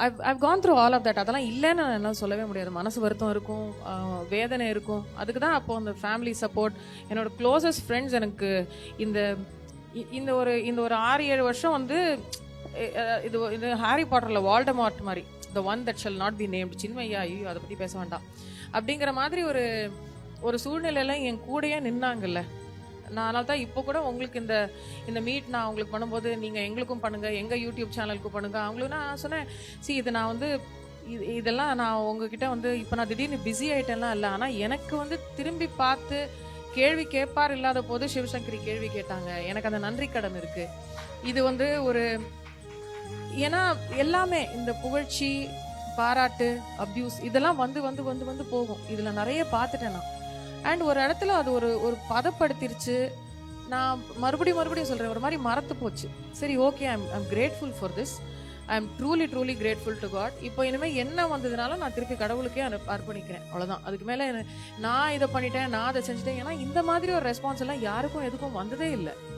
I've gone through all of that. அதெல்லாம் இல்லைன்னு என்னால் சொல்லவே முடியாது. மனசு வருத்தம் இருக்கும், வேதனை இருக்கும். அதுக்கு தான் அப்போ அந்த ஃபேமிலி சப்போர்ட், என்னோட க்ளோசஸ்ட் ஃப்ரெண்ட்ஸ் எனக்கு இந்த இந்த ஒரு 6-7 வருஷம் வந்து இது ஹாரி பாட்டரில் வால்டமார்ட் மாதிரி, the one that shall not be named, Chinmayi, ஐயோ அதை பற்றி பேச வேண்டாம் அப்படிங்கிற மாதிரி ஒரு சூழ்நிலையில என் கூடயே நின்னாங்கல்ல. அதனால தான் இப்போ கூட உங்களுக்கு இந்த மீட் நான் உங்களுக்கு பண்ணும்போது நீங்கள் எங்களுக்கும் பண்ணுங்க, எங்கள் யூடியூப் சேனலுக்கும் பண்ணுங்க. அவங்களுக்கு நான் சொன்னேன், இது நான் வந்து இதெல்லாம் நான் உங்ககிட்ட வந்து இப்போ நான் திடீர்னு பிஸி ஆகிட்டேன்லாம் இல்லை, ஆனால் எனக்கு வந்து திரும்பி பார்த்து கேள்வி கேட்பார் இல்லாத போது சிவசங்கரி கேள்வி கேட்டாங்க. எனக்கு அந்த நன்றி கடன் இருக்கு. இது வந்து ஏன்னா எல்லாமே இந்த புகழ்ச்சி, பாராட்டு, அப்யூஸ் இதெல்லாம் வந்து வந்து வந்து வந்து போகும். இதில் நிறைய பார்த்துட்டேன் நான். அண்ட் ஒரு இடத்துல அது ஒரு பதப்படுத்திருச்சு. நான் மறுபடியும் சொல்கிறேன், ஒரு மாதிரி மறத்து போச்சு. சரி, okay, I'm grateful for this. I am truly grateful to God. இப்போ இனிமேல் என்ன வந்ததுனால நான் திருப்பி கடவுளுக்கே அர்ப்பணிக்கிறேன், அவ்வளோதான். அதுக்கு மேலே நான் இதை பண்ணிட்டேன், நான் அதை செஞ்சுட்டேன். ஏன்னா இந்த மாதிரி ஒரு ரெஸ்பான்ஸ் எல்லாம் யாருக்கும் எதுக்கும் வந்ததே இல்லை.